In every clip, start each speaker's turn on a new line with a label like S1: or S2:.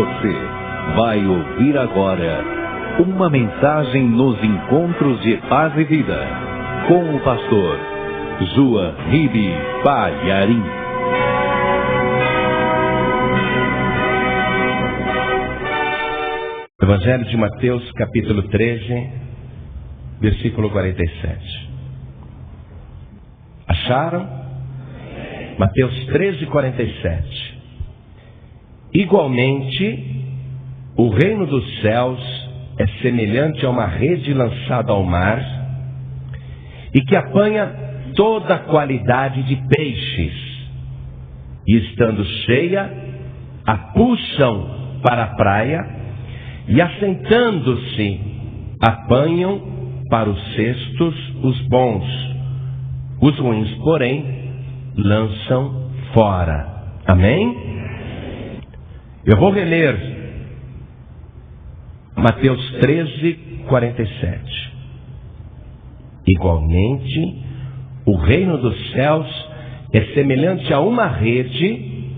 S1: Você vai ouvir agora uma mensagem nos encontros de paz e vida com o pastor João Ribe Palharim.
S2: Evangelho de Mateus, capítulo 13, versículo 47. Acharam? Mateus 13, 47. Igualmente, o reino dos céus é semelhante a uma rede lançada ao mar e que apanha toda a qualidade de peixes, e estando cheia, a puxam para a praia e, assentando-se, apanham para os cestos os bons. Os ruins, porém, lançam fora. Amém? Eu vou reler Mateus 13, 47. Igualmente, o reino dos céus é semelhante a uma rede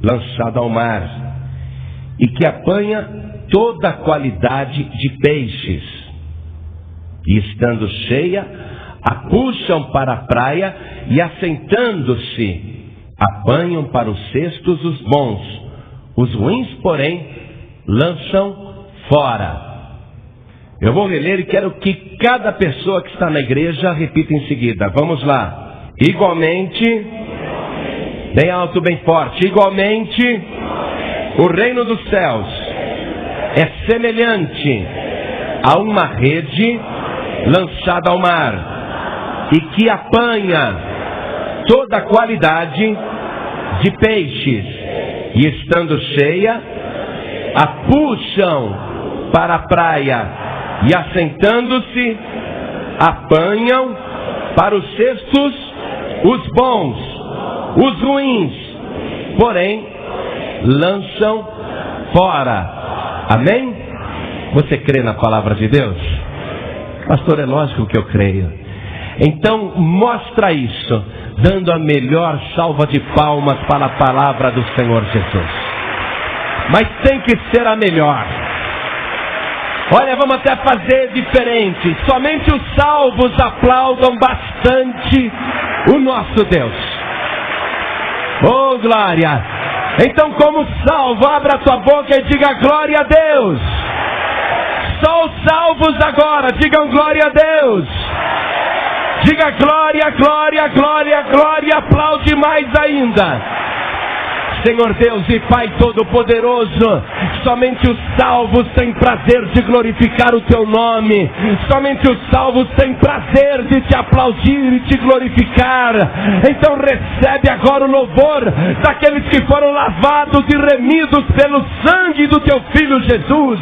S2: lançada ao mar e que apanha toda a qualidade de peixes, e estando cheia, a puxam para a praia e, assentando-se, apanham para os cestos os bons. Os ruins, porém, lançam fora. Eu vou reler e quero que cada pessoa que está na igreja repita em seguida. Vamos lá. Igualmente, bem alto, bem forte. Igualmente, o reino dos céus é semelhante a uma rede lançada ao mar e que apanha toda a qualidade de peixes, e estando cheia, a puxam para a praia e, assentando-se, apanham para os cestos os bons. Os ruins, porém, lançam fora. Amém? Você crê na palavra de Deus? Pastor, é lógico que eu creio. Então, mostra isso, dando a melhor salva de palmas para a palavra do Senhor Jesus. Mas tem que ser a melhor. Olha, vamos até fazer diferente. Somente os salvos aplaudam bastante o nosso Deus. Oh, glória! Então, como salvo, abra a tua boca e diga glória a Deus. Só os salvos agora, digam glória a Deus. Diga glória, glória, glória, glória, aplaude mais ainda. Senhor Deus e Pai Todo-Poderoso, somente os salvos têm prazer de glorificar o Teu nome. Somente os salvos têm prazer de Te aplaudir e Te glorificar. Então recebe agora o louvor daqueles que foram lavados e remidos pelo sangue do Teu Filho Jesus.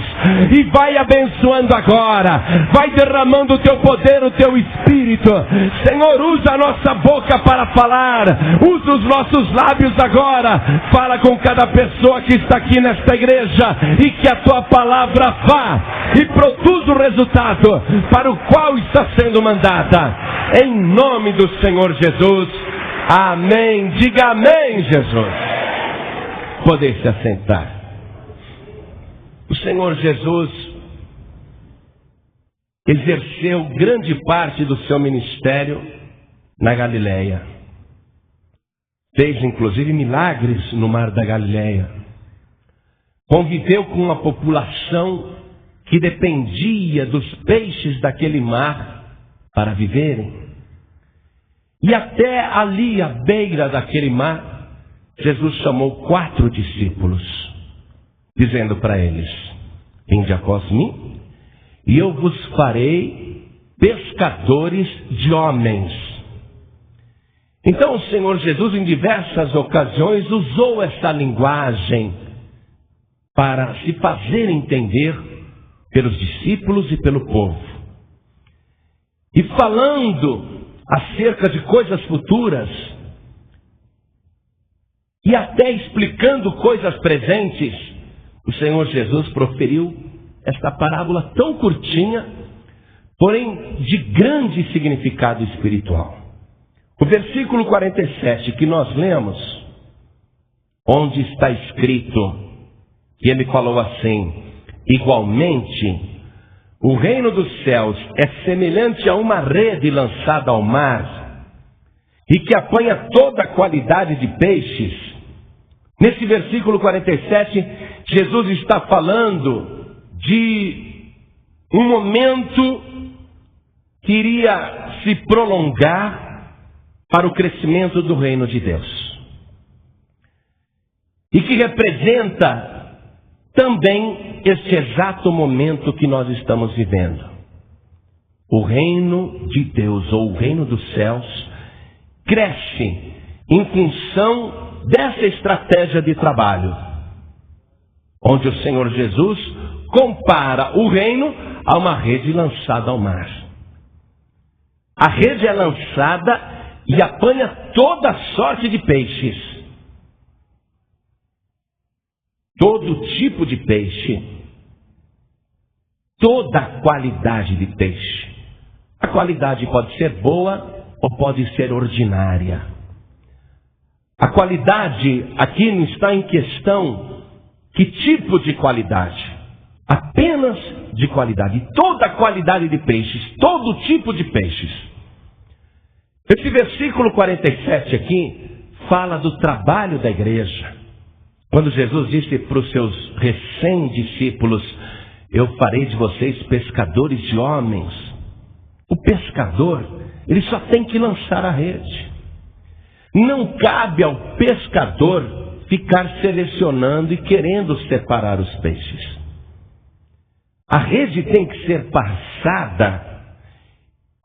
S2: E vai abençoando agora, vai derramando o Teu poder, o Teu Espírito. Senhor, usa a nossa boca para falar, usa os nossos lábios agora. Fala com cada pessoa que está aqui nesta igreja e que a Tua palavra vá e produza o resultado para o qual está sendo mandada. Em nome do Senhor Jesus. Amém. Diga amém, Jesus. Poder se assentar. O Senhor Jesus exerceu grande parte do seu ministério na Galileia. Fez inclusive milagres no mar da Galileia. Conviveu com uma população que dependia dos peixes daquele mar para viverem. E até ali, à beira daquele mar, Jesus chamou 4 discípulos, dizendo para eles: vinde após mim, e eu vos farei pescadores de homens. Então o Senhor Jesus, em diversas ocasiões, usou essa linguagem para se fazer entender pelos discípulos e pelo povo. E falando acerca de coisas futuras, e até explicando coisas presentes, o Senhor Jesus proferiu esta parábola tão curtinha, porém de grande significado espiritual. O versículo 47 que nós lemos, onde está escrito: E ele falou assim: igualmente, o reino dos céus é semelhante a uma rede lançada ao mar, e que apanha toda a qualidade de peixes. Nesse versículo 47, Jesus está falando de um momento que iria se prolongar para o crescimento do reino de Deus. E que representa também este exato momento que nós estamos vivendo. O reino de Deus, ou o reino dos céus, cresce em função dessa estratégia de trabalho, onde o Senhor Jesus compara o reino a uma rede lançada ao mar. A rede é lançada e apanha toda sorte de peixes. Todo tipo de peixe. Toda a qualidade de peixe. A qualidade pode ser boa ou pode ser ordinária. A qualidade aqui não está em questão que tipo de qualidade. Apenas de qualidade. Toda a qualidade de peixes. Todo tipo de peixes. Esse versículo 47 aqui fala do trabalho da igreja. Quando Jesus disse para os seus recém-discípulos: eu farei de vocês pescadores de homens. O pescador, ele só tem que lançar a rede. Não cabe ao pescador ficar selecionando e querendo separar os peixes. A rede tem que ser passada,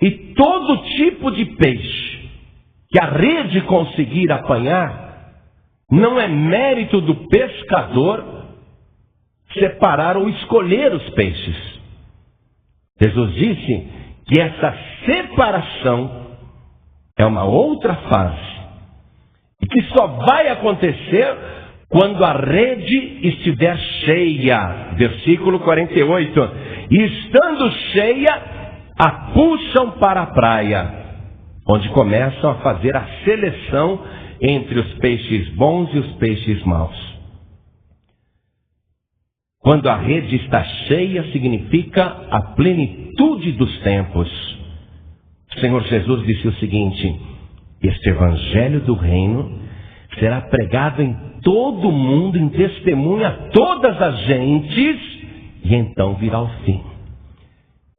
S2: e todo tipo de peixe que a rede conseguir apanhar, não é mérito do pescador separar ou escolher os peixes. Jesus disse que essa separação é uma outra fase, e que só vai acontecer quando a rede estiver cheia. Versículo 48. E estando cheia, a puxam para a praia, onde começam a fazer a seleção entre os peixes bons e os peixes maus. Quando a rede está cheia, significa a plenitude dos tempos. O Senhor Jesus disse o seguinte: este evangelho do reino será pregado em todo o mundo, em testemunha a todas as gentes, e então virá o fim.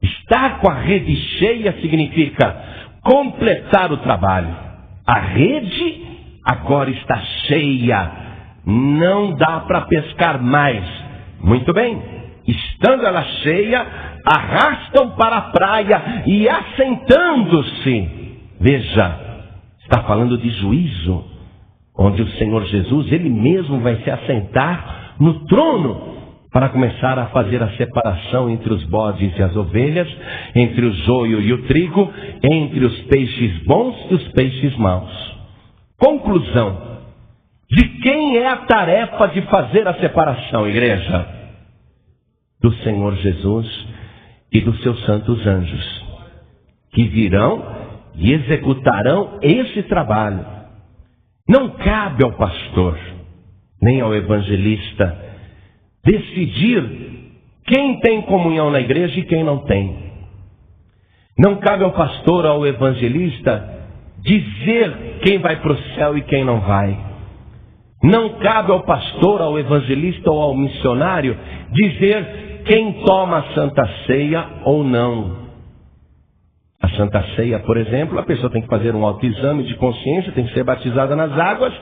S2: Estar com a rede cheia significa completar o trabalho. A rede agora está cheia, não dá para pescar mais. Muito bem, estando ela cheia, arrastam para a praia e assentando-se. Veja, está falando de juízo, onde o Senhor Jesus, Ele mesmo vai se assentar no trono para começar a fazer a separação entre os bodes e as ovelhas, entre o joio e o trigo, entre os peixes bons e os peixes maus. Conclusão: de quem é a tarefa de fazer a separação, igreja? Do Senhor Jesus e dos seus santos anjos, que virão e executarão esse trabalho. Não cabe ao pastor, nem ao evangelista, decidir quem tem comunhão na igreja e quem não tem. Não cabe ao pastor ou ao evangelista dizer quem vai para o céu e quem não vai. Não cabe ao pastor, ao evangelista ou ao missionário dizer quem toma a Santa Ceia ou não. A Santa Ceia, por exemplo, a pessoa tem que fazer um autoexame de consciência, tem que ser batizada nas águas,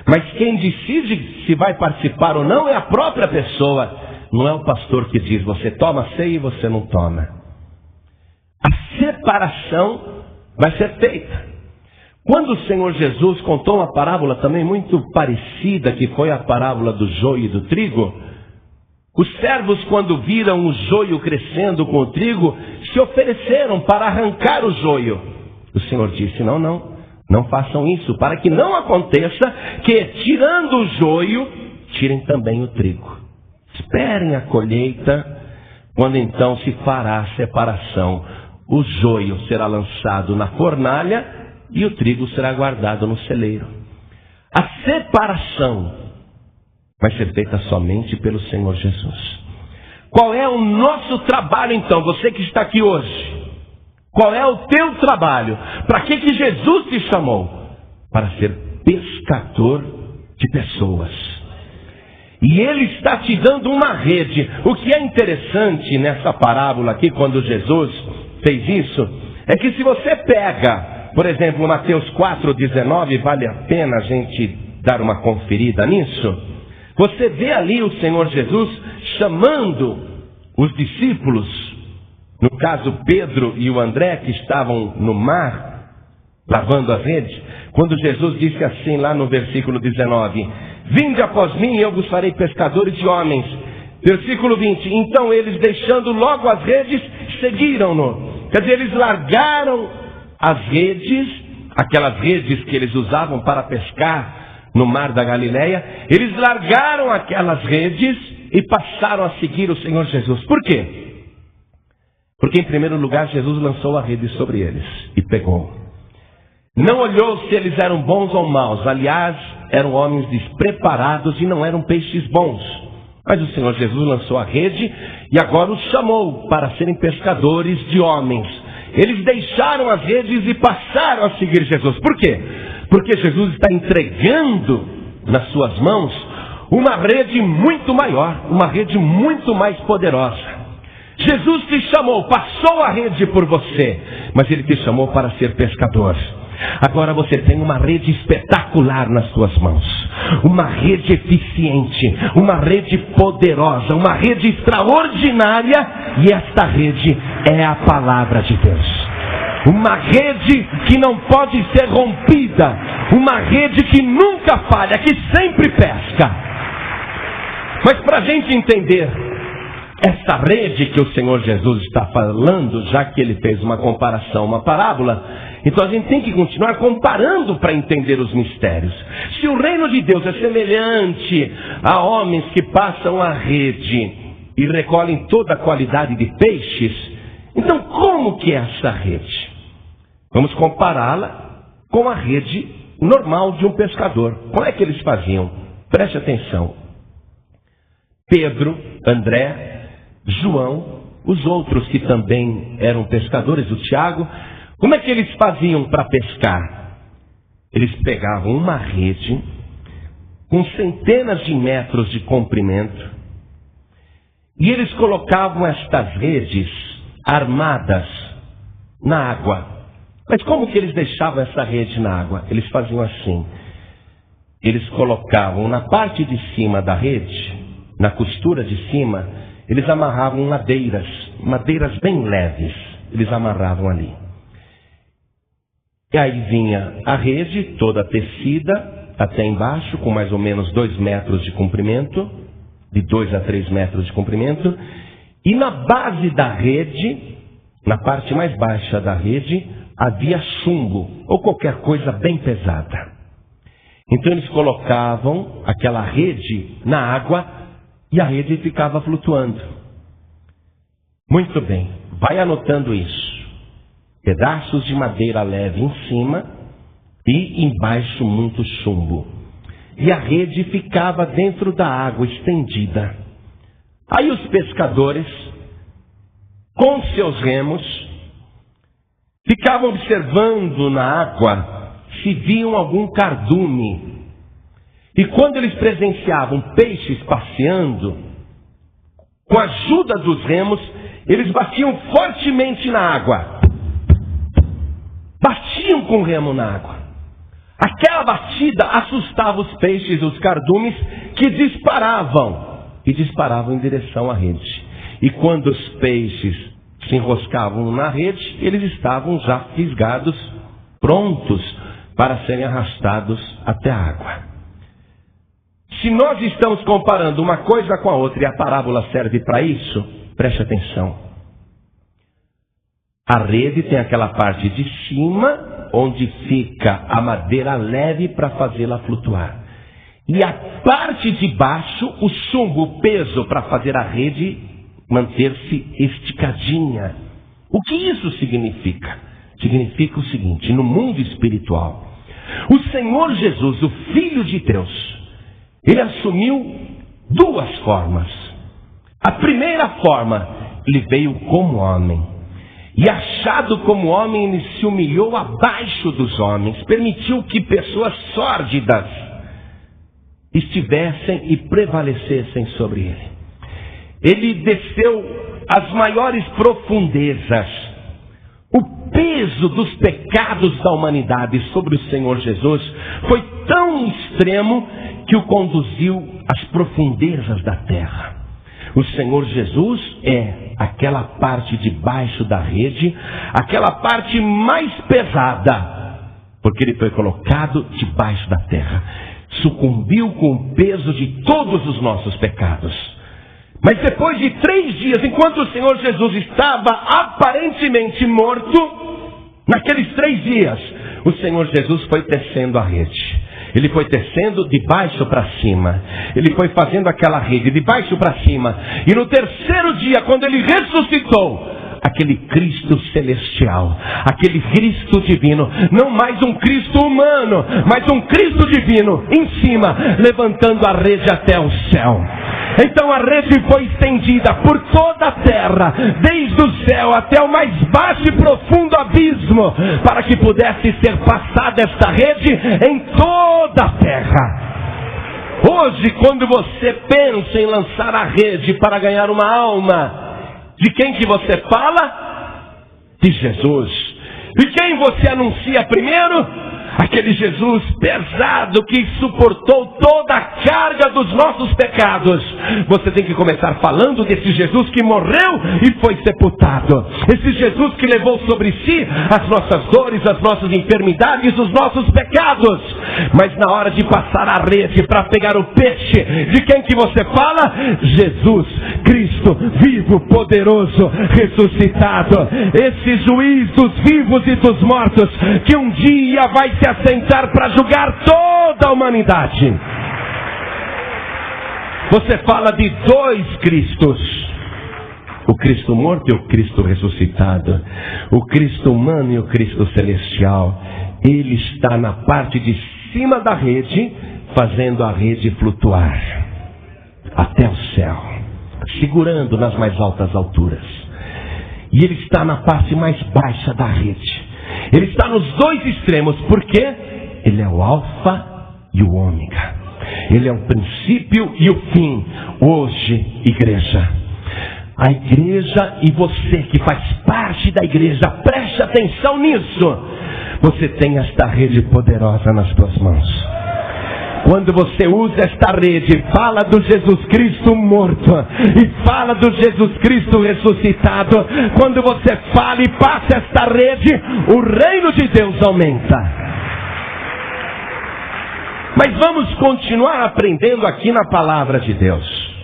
S2: mas quem decide se vai participar ou não é a própria pessoa. Não é o pastor que diz: você toma a ceia e você não toma. A separação vai ser feita. Quando o Senhor Jesus contou uma parábola também muito parecida, que foi a parábola do joio e do trigo, os servos, quando viram o joio crescendo com o trigo, se ofereceram para arrancar o joio. O Senhor disse: não façam isso, para que não aconteça que, tirando o joio, tirem também o trigo. Esperem a colheita, quando então se fará a separação. O joio será lançado na fornalha e o trigo será guardado no celeiro. A separação vai ser feita somente pelo Senhor Jesus. Qual é o nosso trabalho então? Você que está aqui hoje, qual é o teu trabalho? Para que Jesus te chamou? Para ser pescador de pessoas. E Ele está te dando uma rede. O que é interessante nessa parábola aqui, quando Jesus fez isso, é que se você pega, por exemplo, Mateus 4,19, vale a pena a gente dar uma conferida nisso. Você vê ali o Senhor Jesus chamando os discípulos, no caso Pedro e o André, que estavam no mar, lavando as redes, quando Jesus disse assim lá no versículo 19, vinde após mim e eu vos farei pescadores de homens. Versículo 20, então eles, deixando logo as redes, seguiram-no. Quer dizer, eles largaram as redes, aquelas redes que eles usavam para pescar no mar da Galileia, eles largaram aquelas redes e passaram a seguir o Senhor Jesus. Por quê? Porque em primeiro lugar Jesus lançou a rede sobre eles e pegou. Não olhou se eles eram bons ou maus. Aliás, eram homens despreparados e não eram peixes bons. Mas o Senhor Jesus lançou a rede e agora os chamou para serem pescadores de homens. Eles deixaram as redes e passaram a seguir Jesus. Por quê? Porque Jesus está entregando nas suas mãos uma rede muito maior, uma rede muito mais poderosa. Jesus te chamou, passou a rede por você, mas Ele te chamou para ser pescador. Agora você tem uma rede espetacular nas suas mãos, uma rede eficiente, uma rede poderosa, uma rede extraordinária, e esta rede é a palavra de Deus. Uma rede que não pode ser rompida, uma rede que nunca falha, que sempre pesca. Mas para a gente entender essa rede que o Senhor Jesus está falando, já que Ele fez uma comparação, uma parábola, então a gente tem que continuar comparando para entender os mistérios. Se o reino de Deus é semelhante a homens que passam a rede e recolhem toda a qualidade de peixes, então como que é essa rede? Vamos compará-la com a rede normal de um pescador. Como é que eles faziam? Preste atenção. Pedro, André, João, os outros que também eram pescadores, o Tiago, como é que eles faziam para pescar? Eles pegavam uma rede com centenas de metros de comprimento e eles colocavam estas redes armadas na água. Mas como que eles deixavam essa rede na água? Eles faziam assim. Eles colocavam na parte de cima da rede, na costura de cima, eles amarravam madeiras bem leves. Eles amarravam ali. E aí vinha a rede toda tecida até embaixo, com mais ou menos 2 metros de comprimento, de 2 a 3 metros de comprimento. E na base da rede, na parte mais baixa da rede, havia chumbo, ou qualquer coisa bem pesada. Então eles colocavam aquela rede na água e a rede ficava flutuando. Muito bem, vai anotando isso. Pedaços de madeira leve em cima e embaixo muito chumbo. E a rede ficava dentro da água estendida. Aí os pescadores, com seus remos, ficavam observando na água se viam algum cardume. E quando eles presenciavam peixes passeando, com a ajuda dos remos, eles batiam fortemente na água. Batiam com o remo na água. Aquela batida assustava os peixes, os cardumes, que disparavam. E disparavam em direção à rede. E quando os peixes se enroscavam na rede, eles estavam já fisgados, prontos para serem arrastados até a água. Se nós estamos comparando uma coisa com a outra e a parábola serve para isso, preste atenção. A rede tem aquela parte de cima, onde fica a madeira leve para fazê-la flutuar. E a parte de baixo, o chumbo, o peso para fazer a rede manter-se esticadinha. O que isso significa? Significa o seguinte: no mundo espiritual, o Senhor Jesus, o Filho de Deus, Ele assumiu duas formas. A primeira forma, ele veio como homem. E achado como homem, ele se humilhou abaixo dos homens. Permitiu que pessoas sórdidas estivessem e prevalecessem sobre ele. Ele desceu às maiores profundezas. O peso dos pecados da humanidade sobre o Senhor Jesus foi tão extremo que o conduziu às profundezas da terra. O Senhor Jesus é aquela parte debaixo da rede, aquela parte mais pesada, porque ele foi colocado debaixo da terra. Sucumbiu com o peso de todos os nossos pecados. Mas depois de 3 dias, enquanto o Senhor Jesus estava aparentemente morto, naqueles 3 dias, o Senhor Jesus foi tecendo a rede. Ele foi tecendo de baixo para cima. Ele foi fazendo aquela rede de baixo para cima. E no 3º dia, quando ele ressuscitou, aquele Cristo celestial, aquele Cristo divino, não mais um Cristo humano, mas um Cristo divino em cima, levantando a rede até o céu. Então a rede foi estendida por toda a terra, desde o céu até o mais baixo e profundo abismo, para que pudesse ser passada esta rede em toda a terra. Hoje, quando você pensa em lançar a rede para ganhar uma alma, de quem que você fala? De Jesus. E quem você anuncia primeiro? Aquele Jesus pesado que suportou toda a carga dos nossos pecados. Você tem que começar falando desse Jesus que morreu e foi sepultado. Esse Jesus que levou sobre si as nossas dores, as nossas enfermidades, os nossos pecados. Mas na hora de passar a rede para pegar o peixe, de quem que você fala? Jesus Cristo, vivo, poderoso, ressuscitado. Esse juiz dos vivos e dos mortos, que um dia vai se assentar para julgar toda a humanidade. Você fala de 2 Cristos: o Cristo morto e o Cristo ressuscitado, o Cristo humano e o Cristo celestial. Ele está na parte de cima da rede, fazendo a rede flutuar até o céu, segurando nas mais altas alturas. E ele está na parte mais baixa da rede. Ele está nos 2 extremos, porque ele é o alfa e o ômega. Ele é o princípio e o fim. Hoje, igreja, a igreja e você que faz parte da igreja, preste atenção nisso. Você tem esta rede poderosa nas suas mãos. Quando você usa esta rede, fala do Jesus Cristo morto e fala do Jesus Cristo ressuscitado. Quando você fala e passa esta rede, o reino de Deus aumenta. Mas vamos continuar aprendendo aqui na palavra de Deus.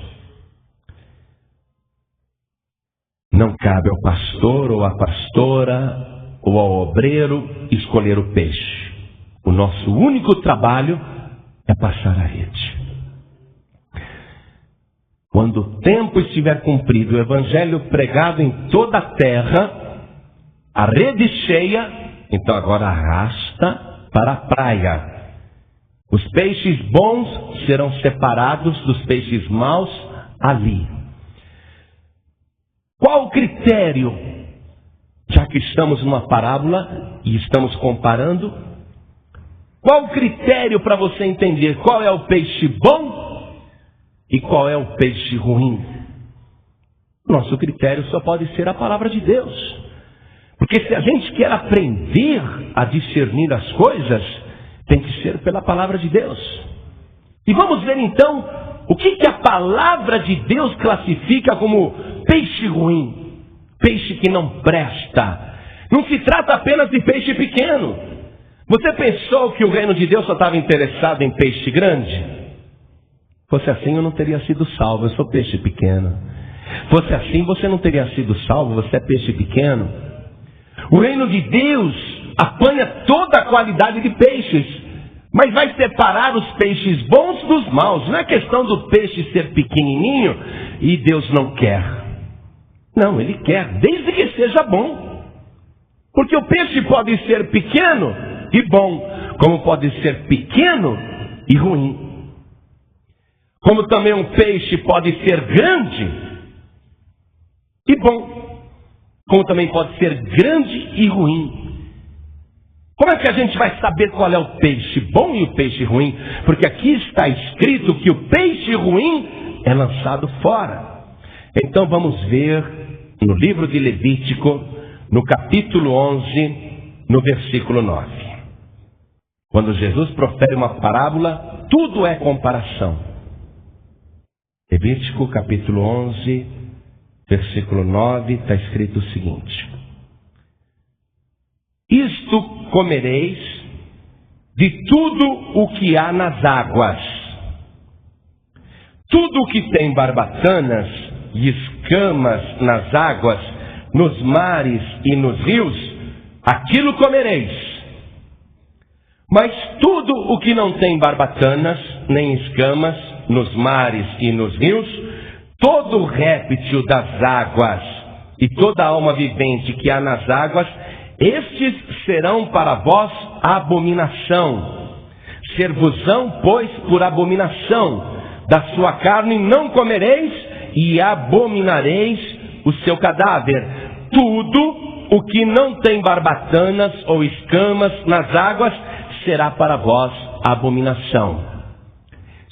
S2: Não cabe ao pastor ou à pastora ou ao obreiro escolher o peixe. O nosso único trabalho é passar a rede. Quando o tempo estiver cumprido, o evangelho pregado em toda a terra, a rede cheia, então agora arrasta para a praia. Os peixes bons serão separados dos peixes maus ali. Qual o critério? Já que estamos numa parábola e estamos comparando, qual o critério para você entender qual é o peixe bom e qual é o peixe ruim? Nosso critério só pode ser a palavra de Deus. Porque se a gente quer aprender a discernir as coisas, tem que ser pela palavra de Deus. E vamos ver então o que a palavra de Deus classifica como peixe ruim, peixe que não presta. Não se trata apenas de peixe pequeno. Você pensou que o reino de Deus só estava interessado em peixe grande? Fosse assim, eu não teria sido salvo. Eu sou peixe pequeno. Fosse assim, você não teria sido salvo. Você é peixe pequeno. O reino de Deus apanha toda a qualidade de peixes, mas vai separar os peixes bons dos maus. Não é questão do peixe ser pequenininho e Deus não quer. Não, Ele quer, desde que seja bom. Porque o peixe pode ser pequeno e bom, como pode ser pequeno e ruim. como também um peixe pode ser grande e bom, como também pode ser grande e ruim. Como é que a gente vai saber qual é o peixe bom e o peixe ruim? Porque aqui está escrito que o peixe ruim é lançado fora. Então vamos ver no livro de Levítico, no capítulo 11, no versículo 9. Quando Jesus profere uma parábola, tudo é comparação. Levítico capítulo 11, versículo 9, está escrito o seguinte: isto comereis de tudo o que há nas águas. Tudo o que tem barbatanas e escamas nas águas, nos mares e nos rios, aquilo comereis. Mas tudo o que não tem barbatanas nem escamas nos mares e nos rios, todo réptil das águas e toda alma vivente que há nas águas, estes serão para vós abominação. Ser-vos-ão, pois, por abominação. Da sua carne não comereis e abominareis o seu cadáver. Tudo o que não tem barbatanas ou escamas nas águas será para vós abominação.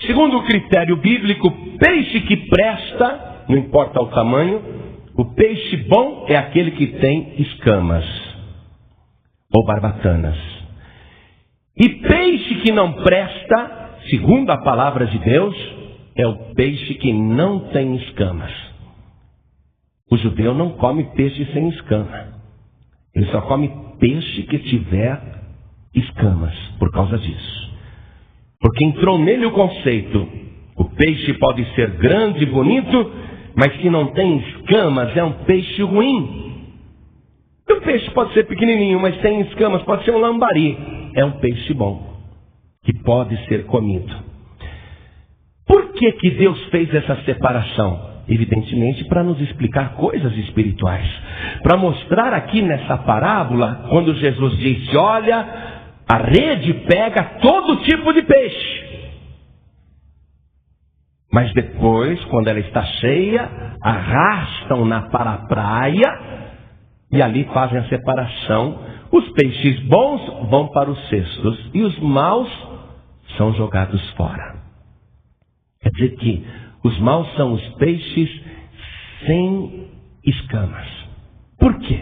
S2: Segundo o critério bíblico, peixe que presta, não importa o tamanho, o peixe bom é aquele que tem escamas ou barbatanas. E peixe que não presta, segundo a palavra de Deus, é o peixe que não tem escamas. O judeu não come peixe sem escama. Ele só come peixe que tiver escamas, por causa disso. Porque entrou nele o conceito: o peixe pode ser grande e bonito, mas se não tem escamas é um peixe ruim. E o peixe pode ser pequenininho, mas tem escamas, pode ser um lambari, é um peixe bom, que pode ser comido. Por que que Deus fez essa separação? Evidentemente para nos explicar coisas espirituais. Para mostrar aqui nessa parábola, quando Jesus disse: olha, a rede pega todo tipo de peixe. Mas depois, quando ela está cheia, arrastam-na para a praia e ali fazem a separação. Os peixes bons vão para os cestos e os maus são jogados fora. Quer dizer que os maus são os peixes sem escamas. Por quê?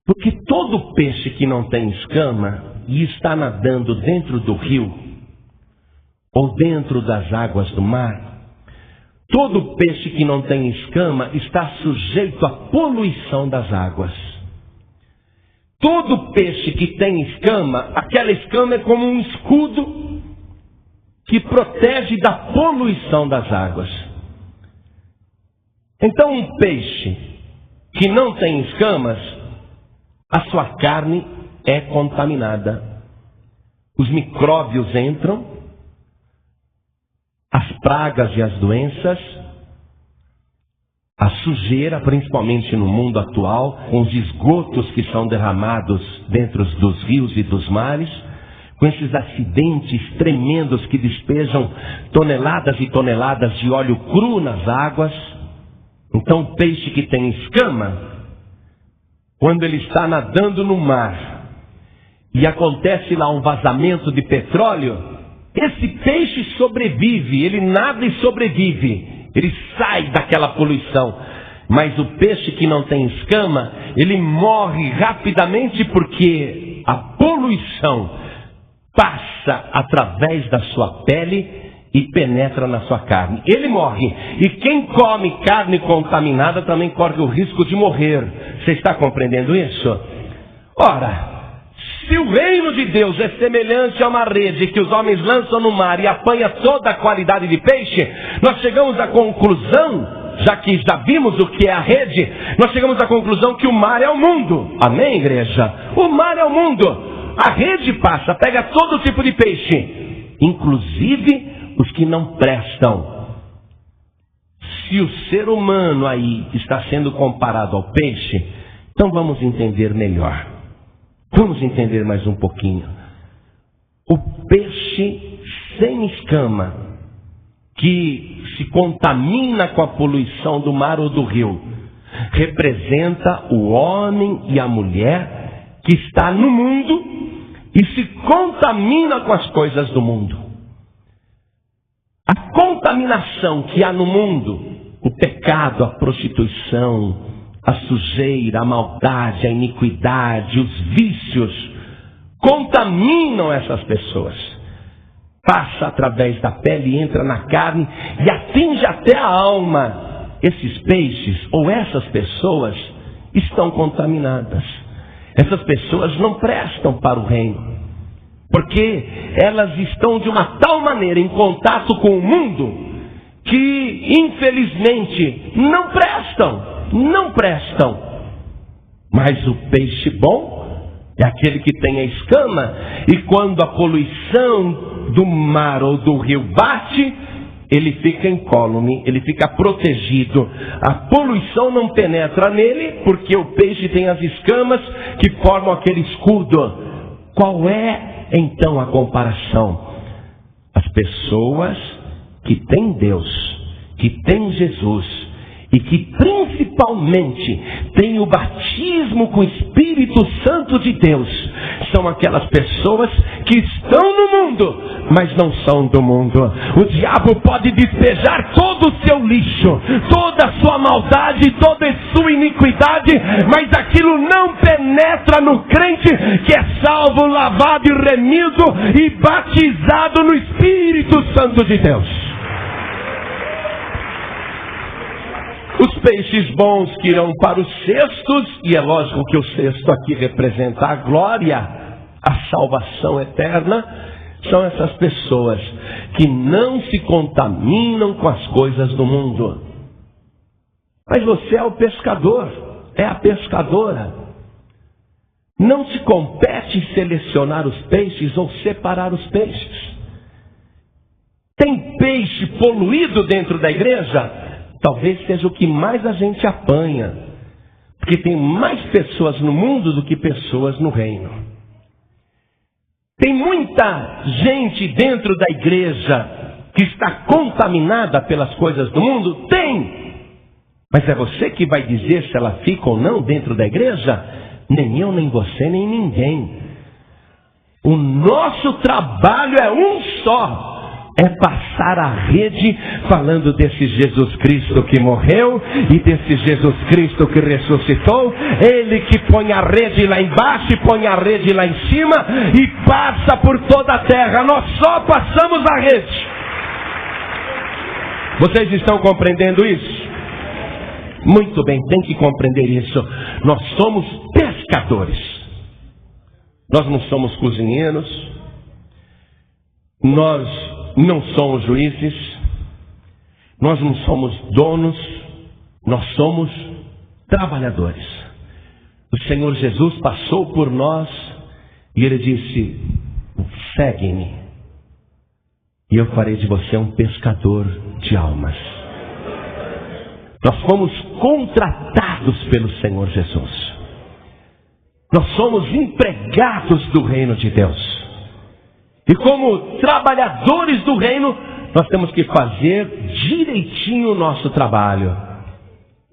S2: Porque todo peixe que não tem escama e está nadando dentro do rio ou dentro das águas do mar, todo peixe que não tem escama está sujeito à poluição das águas. Todo peixe que tem escama, aquela escama é como um escudo que protege da poluição das águas. Então um peixe que não tem escamas, a sua carne é contaminada. Os micróbios entram, as pragas e as doenças, a sujeira, principalmente no mundo atual, com os esgotos que são derramados dentro dos rios e dos mares, com esses acidentes tremendos que despejam toneladas e toneladas de óleo cru nas águas. Então o peixe que tem escama, quando ele está nadando no mar e acontece lá um vazamento de petróleo, esse peixe sobrevive, ele nada e sobrevive, ele sai daquela poluição. Mas o peixe que não tem escama, ele morre rapidamente porque a poluição passa através da sua pele e penetra na sua carne. Ele morre. E quem come carne contaminada também corre o risco de morrer. Você está compreendendo isso? Ora, se o reino de Deus é semelhante a uma rede que os homens lançam no mar e apanha toda a qualidade de peixe, nós chegamos à conclusão, já que já vimos o que é a rede, nós chegamos à conclusão que o mar é o mundo. Amém, igreja? O mar é o mundo. A rede passa, pega todo tipo de peixe, inclusive os que não prestam. Se o ser humano aí está sendo comparado ao peixe, então vamos entender melhor. Vamos entender mais um pouquinho. O peixe sem escama que se contamina com a poluição do mar ou do rio, representa o homem e a mulher que está no mundo e se contamina com as coisas do mundo. A contaminação que há no mundo, o pecado, a prostituição, a sujeira, a maldade, a iniquidade, os vícios, contaminam essas pessoas. Passa através da pele, entra na carne e atinge até a alma. Esses peixes ou essas pessoas estão contaminadas. Essas pessoas não prestam para o reino, porque elas estão de uma tal maneira em contato com o mundo que, infelizmente, não prestam. Mas o peixe bom é aquele que tem a escama, e quando a poluição do mar ou do rio bate, ele fica incólume, ele fica protegido. A poluição não penetra nele, porque o peixe tem as escamas que formam aquele escudo. Qual é, então, a comparação? As pessoas que têm Deus, que têm Jesus, e que principalmente têm o batismo com o Espírito Santo de Deus, são aquelas pessoas que estão no mundo, mas não são do mundo. O diabo pode despejar todo o seu lixo, toda a sua maldade, toda a sua iniquidade, mas aquilo não penetra no crente que é salvo, lavado e remido e batizado no Espírito Santo de Deus. Os peixes bons que irão para os cestos, e é lógico que o cesto aqui representa a glória, a salvação eterna, são essas pessoas que não se contaminam com as coisas do mundo. Mas você é o pescador, é a pescadora. Não te compete selecionar os peixes ou separar os peixes. Tem peixe poluído dentro da igreja? Talvez seja o que mais a gente apanha, porque tem mais pessoas no mundo do que pessoas no reino. Tem muita gente dentro da igreja que está contaminada pelas coisas do mundo? Tem! Mas é você que vai dizer se ela fica ou não dentro da igreja? Nem eu, nem você, nem ninguém. O nosso trabalho é um só. É passar a rede falando desse Jesus Cristo que morreu e desse Jesus Cristo que ressuscitou. Ele que põe a rede lá embaixo e põe a rede lá em cima e passa por toda a terra. Nós só passamos a rede. Vocês estão compreendendo isso? Muito bem, tem que compreender isso. Nós somos pescadores. Nós não somos cozinheiros. Nós não somos juízes, nós não somos donos, nós somos trabalhadores. O Senhor Jesus passou por nós e Ele disse: segue-me e eu farei de você um pescador de almas. Nós fomos contratados pelo Senhor Jesus. Nós somos empregados do reino de Deus. E como trabalhadores do reino, nós temos que fazer direitinho o nosso trabalho.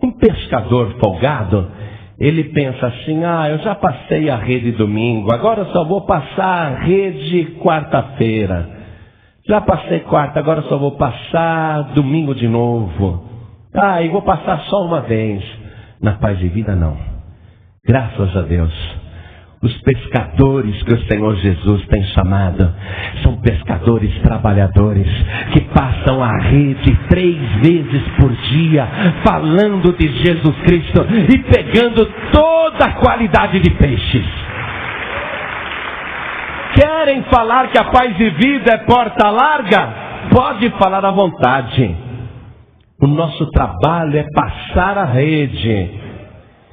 S2: Um pescador folgado, ele pensa assim: eu já passei a rede domingo, agora só vou passar a rede quarta-feira. Já passei quarta, agora só vou passar domingo de novo. E vou passar só uma vez. Na Paz e Vida não. Graças a Deus. Os pescadores que o Senhor Jesus tem chamado são pescadores trabalhadores que passam a rede 3 vezes por dia falando de Jesus Cristo e pegando toda a qualidade de peixes. Querem falar que a Paz e Vida é porta larga? Pode falar à vontade. O nosso trabalho é passar a rede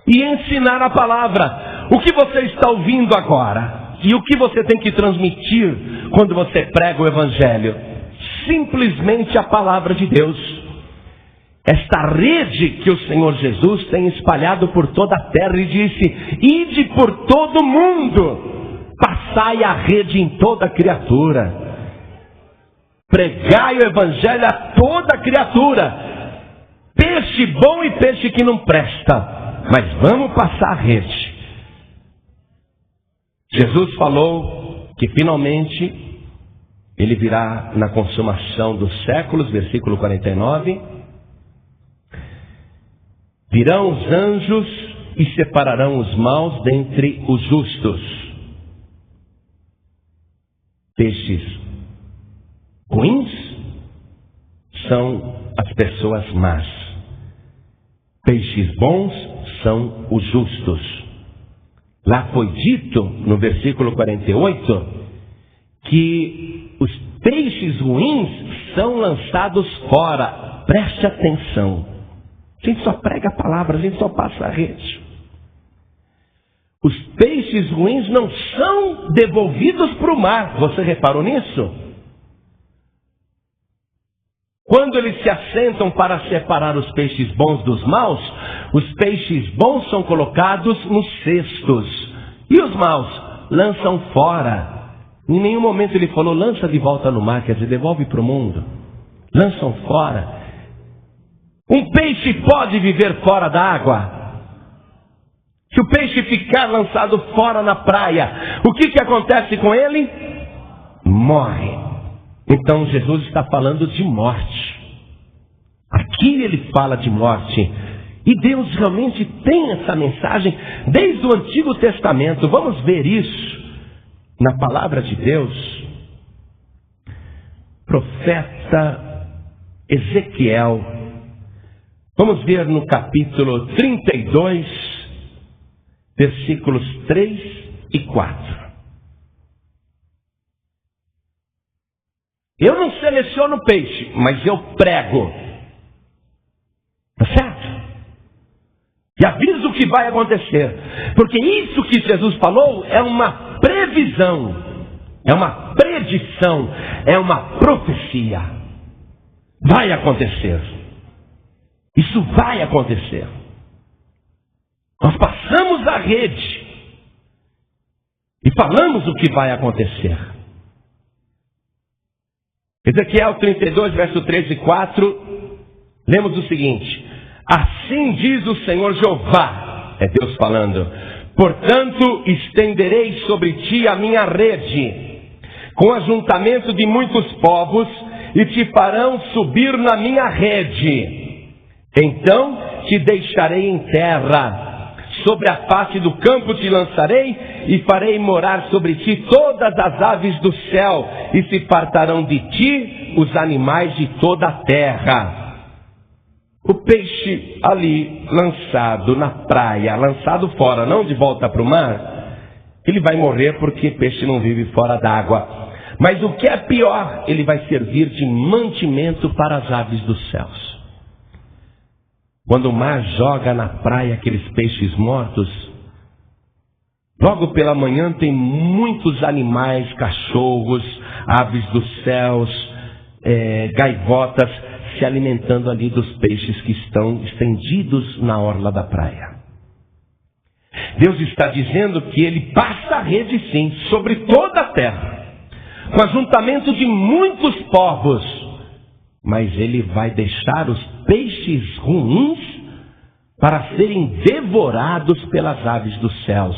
S2: e ensinar a palavra. O que você está ouvindo agora e o que você tem que transmitir quando você prega o Evangelho? Simplesmente a palavra de Deus. Esta rede que o Senhor Jesus tem espalhado por toda a terra e disse: ide por todo mundo, passai a rede em toda criatura. pregai o evangelho a toda criatura, peixe bom e peixe que não presta, mas vamos passar a rede. Jesus falou que finalmente ele virá na consumação dos séculos, versículo 49. Virão os anjos e separarão os maus dentre os justos. Peixes ruins são as pessoas más. Peixes bons são os justos. Lá foi dito, no versículo 48, que os peixes ruins são lançados fora. Preste atenção. A gente só prega a palavra, a gente só passa a rede. Os peixes ruins não são devolvidos para o mar. Você reparou nisso? Quando eles se assentam para separar os peixes bons dos maus, os peixes bons são colocados nos cestos. E os maus lançam fora. Em nenhum momento ele falou, lança de volta no mar, quer dizer, devolve para o mundo. Lançam fora. Um peixe pode viver fora da água? Se o peixe ficar lançado fora na praia, o que acontece com ele? Morre. Então Jesus está falando de morte. Aqui ele fala de morte. E Deus realmente tem essa mensagem desde o Antigo Testamento. Vamos ver isso na palavra de Deus. Profeta Ezequiel. Vamos ver no capítulo 32, versículos 3 e 4. Eu não seleciono peixe, mas eu prego. Tá certo? E aviso o que vai acontecer. Porque isso que Jesus falou é uma previsão, é uma predição, é uma profecia. Vai acontecer. Isso vai acontecer. Nós passamos a rede e falamos o que vai acontecer. Ezequiel 32, verso 3 e 4, lemos o seguinte: assim diz o Senhor Jeová, é Deus falando, portanto estenderei sobre ti a minha rede, com ajuntamento de muitos povos, e te farão subir na minha rede. Então te deixarei em terra, sobre a face do campo te lançarei, e farei morar sobre ti todas as aves do céu, e se fartarão de ti os animais de toda a terra. O peixe ali lançado na praia, lançado fora, não de volta para o mar, ele vai morrer porque peixe não vive fora d'água. Mas o que é pior, ele vai servir de mantimento para as aves dos céus. Quando o mar joga na praia aqueles peixes mortos, logo pela manhã tem muitos animais, cachorros, aves dos céus, gaivotas, se alimentando ali dos peixes que estão estendidos na orla da praia. Deus está dizendo que ele passa a rede sim, sobre toda a terra, com ajuntamento de muitos povos, mas ele vai deixar os peixes ruins para serem devorados pelas aves dos céus.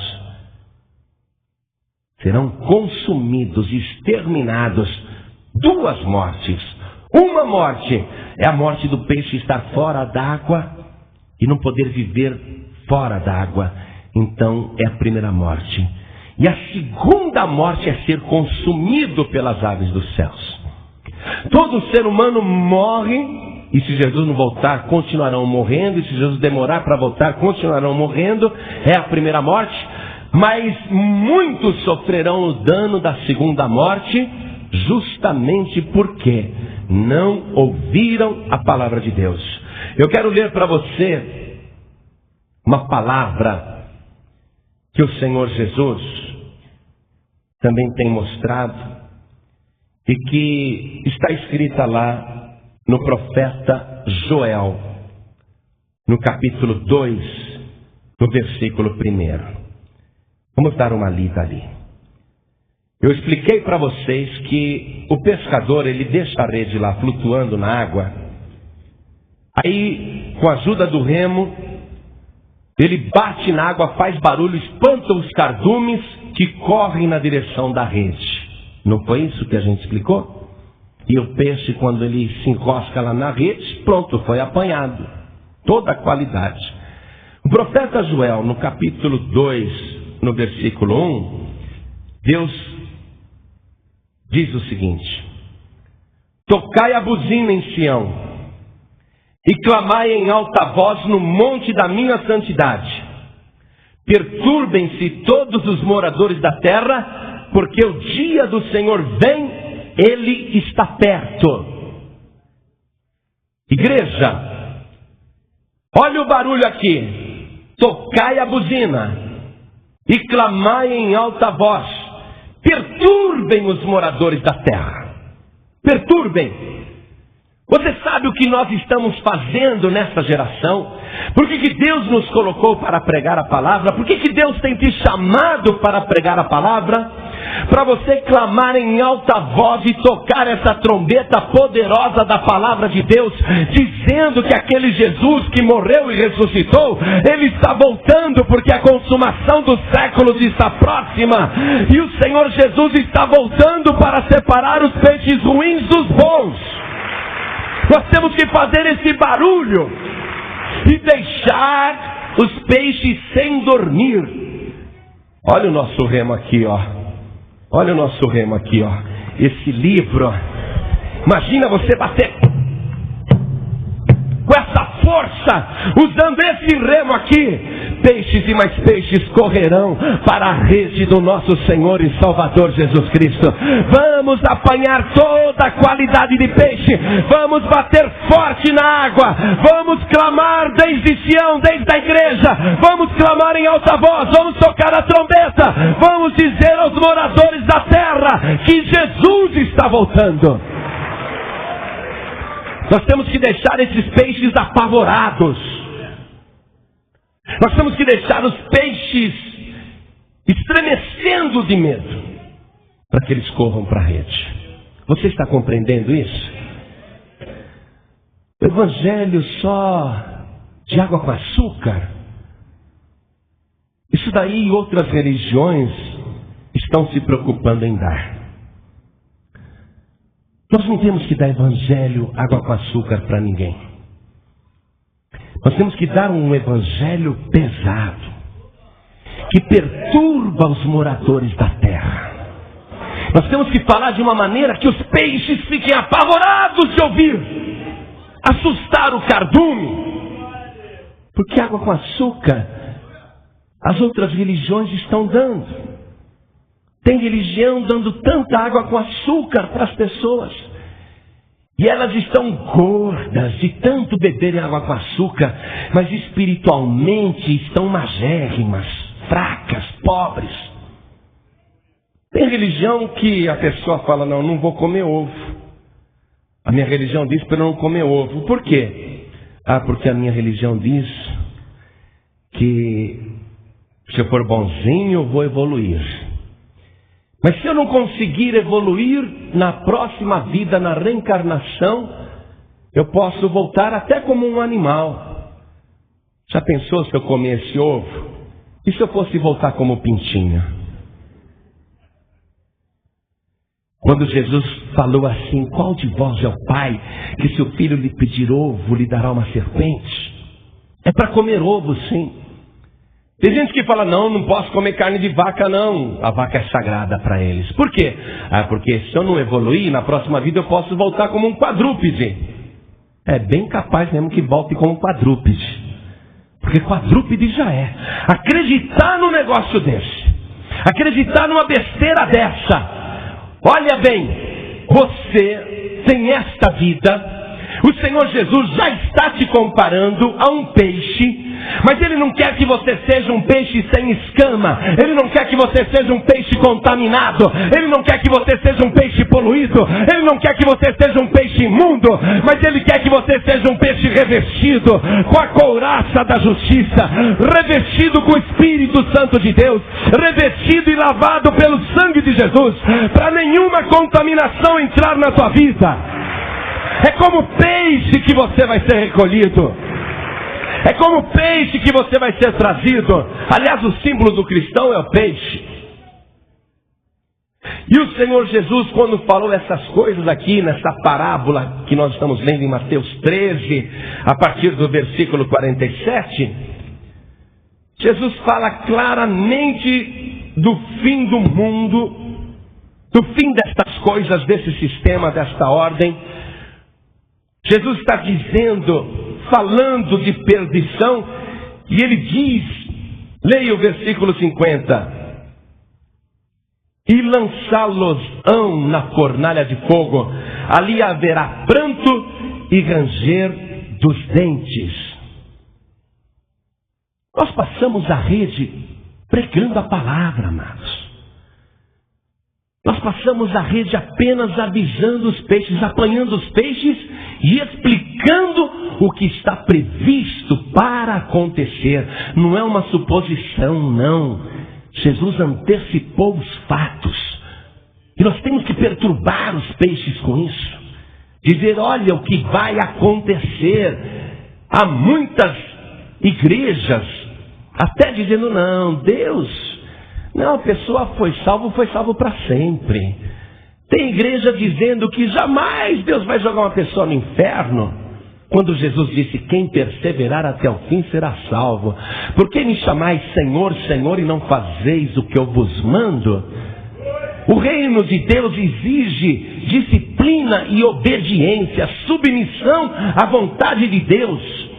S2: Serão consumidos, exterminados. Duas mortes. Uma morte é a morte do peixe estar fora d'água e não poder viver fora d'água. Então é a primeira morte. E a segunda morte é ser consumido pelas aves dos céus. Todo ser humano morre, e se Jesus não voltar, continuarão morrendo, e se Jesus demorar para voltar, continuarão morrendo. É a primeira morte. Mas muitos sofrerão o dano da segunda morte, justamente porque não ouviram a palavra de Deus. Eu quero ler para você uma palavra que o Senhor Jesus também tem mostrado e que está escrita lá no profeta Joel, no capítulo 2, no versículo 1. Vamos dar uma lida ali. Eu expliquei para vocês que o pescador, ele deixa a rede lá flutuando na água. Aí, com a ajuda do remo, ele bate na água, faz barulho, espanta os cardumes que correm na direção da rede. Não foi isso que a gente explicou? E o peixe, quando ele se enrosca lá na rede, pronto, foi apanhado. Toda a qualidade. O profeta Joel, no capítulo 2, no versículo 1, Deus diz o seguinte: tocai a buzina em Sião, e clamai em alta voz no monte da minha santidade. Perturbem-se todos os moradores da terra, porque o dia do Senhor vem, Ele está perto. Igreja, olha o barulho aqui. Tocai a buzina e clamai em alta voz. Perturbem os moradores da terra. Perturbem. Você sabe o que nós estamos fazendo nessa geração? Por que Deus nos colocou para pregar a palavra? Por que Deus tem te chamado para pregar a palavra? Para você clamar em alta voz e tocar essa trombeta poderosa da palavra de Deus, dizendo que aquele Jesus que morreu e ressuscitou, Ele está voltando, porque a consumação dos séculos está próxima, e o Senhor Jesus está voltando para separar os peixes ruins dos bons. Nós temos que fazer esse barulho e deixar os peixes sem dormir. Olha o nosso remo aqui, ó. Olha o nosso remo aqui, ó. Esse livro, ó. Imagina você bater com essa força, usando esse remo aqui. Peixes e mais peixes correrão para a rede do nosso Senhor e Salvador Jesus Cristo. Vamos apanhar toda a qualidade de peixe. Vamos bater forte na água. Vamos clamar desde Sião, desde a igreja. Vamos clamar em alta voz. Vamos tocar a trombeta. Vamos dizer aos moradores da terra que Jesus está voltando. Nós temos que deixar esses peixes apavorados. Nós temos que deixar os peixes estremecendo de medo, para que eles corram para a rede. Você está compreendendo isso? O evangelho só de água com açúcar, isso daí outras religiões estão se preocupando em dar. Nós não temos que dar evangelho, água com açúcar para ninguém. Nós temos que dar um evangelho pesado, que perturba os moradores da terra. Nós temos que falar de uma maneira que os peixes fiquem apavorados de ouvir, assustar o cardume. Porque água com açúcar, as outras religiões estão dando. Tem religião dando tanta água com açúcar para as pessoas. E elas estão gordas de tanto beberem água com açúcar, mas espiritualmente estão magérrimas, fracas, pobres. Tem religião que a pessoa fala: não vou comer ovo. A minha religião diz para eu não comer ovo. Por quê? Porque a minha religião diz que se eu for bonzinho eu vou evoluir. Mas se eu não conseguir evoluir na próxima vida, na reencarnação, eu posso voltar até como um animal. Já pensou se eu comesse ovo? E se eu fosse voltar como pintinho? Quando Jesus falou assim: qual de vós é o pai que se o filho lhe pedir ovo, lhe dará uma serpente? É para comer ovo, sim. Tem gente que fala: não posso comer carne de vaca, não. A vaca é sagrada para eles. Por quê? Porque se eu não evoluir, na próxima vida eu posso voltar como um quadrúpede. É bem capaz mesmo que volte como um quadrúpede. Porque quadrúpede já é. Acreditar num negócio desse, acreditar numa besteira dessa. Olha bem, você tem esta vida. O Senhor Jesus já está te comparando a um peixe, Mas Ele não quer que você seja um peixe sem escama. Ele não quer que você seja um peixe contaminado. Ele não quer que você seja um peixe poluído. Ele não quer que você seja um peixe imundo. Mas Ele quer que você seja um peixe revestido com a couraça da justiça, revestido com o Espírito Santo de Deus, revestido e lavado pelo sangue de Jesus, para nenhuma contaminação entrar na tua vida. É como peixe que você vai ser recolhido. É como peixe que você vai ser trazido. Aliás, o símbolo do cristão é o peixe. E o Senhor Jesus, quando falou essas coisas aqui, nessa parábola que nós estamos lendo em Mateus 13, a partir do versículo 47, Jesus fala claramente do fim do mundo, do fim destas coisas, desse sistema, desta ordem. Jesus está dizendo, falando de perdição, e Ele diz, leia o versículo 50, e lançá-los-ão na fornalha de fogo, ali haverá pranto e ranger dos dentes. Nós passamos a rede pregando a palavra, amados. Nós passamos a rede apenas avisando os peixes, apanhando os peixes e explicando o que está previsto para acontecer. Não é uma suposição, não. Jesus antecipou os fatos. E nós temos que perturbar os peixes com isso. Dizer, olha o que vai acontecer. Há muitas igrejas até dizendo, não, Deus... Não, a pessoa foi salvo para sempre. Tem igreja dizendo que jamais Deus vai jogar uma pessoa no inferno. Quando Jesus disse, quem perseverar até o fim será salvo. Por que me chamais Senhor, Senhor, e não fazeis o que eu vos mando? O reino de Deus exige disciplina e obediência, submissão à vontade de Deus.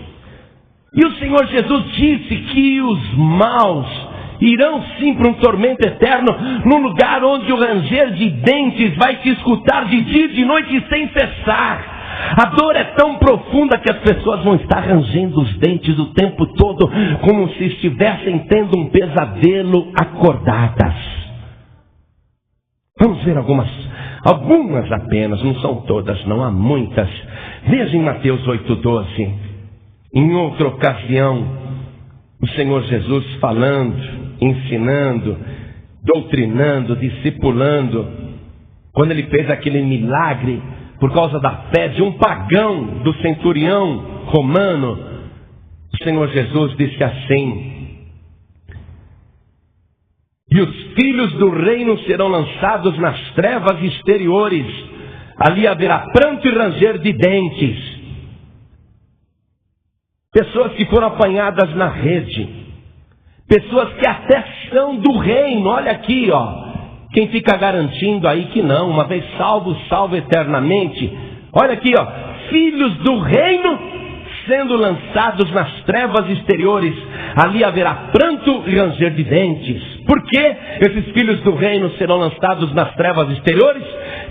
S2: E o Senhor Jesus disse que os maus irão sim para um tormento eterno, num lugar onde o ranger de dentes vai se escutar de dia e de noite sem cessar. A dor é tão profunda que as pessoas vão estar rangendo os dentes o tempo todo, como se estivessem tendo um pesadelo acordadas. Vamos ver algumas apenas, não são todas, não, há muitas. Veja em Mateus 8,12. Em outra ocasião, o Senhor Jesus falando, ensinando, doutrinando, discipulando, quando Ele fez aquele milagre por causa da fé de um pagão, do centurião romano, o Senhor Jesus disse assim, e os filhos do reino serão lançados nas trevas exteriores, ali haverá pranto e ranger de dentes. Pessoas que foram apanhadas na rede, pessoas que até são do reino. Olha aqui, ó. Quem fica garantindo aí que não, uma vez salvo, salvo eternamente. Olha aqui, ó. Filhos do reino sendo lançados nas trevas exteriores. Ali haverá pranto e ranger de dentes. Por que esses filhos do reino serão lançados nas trevas exteriores?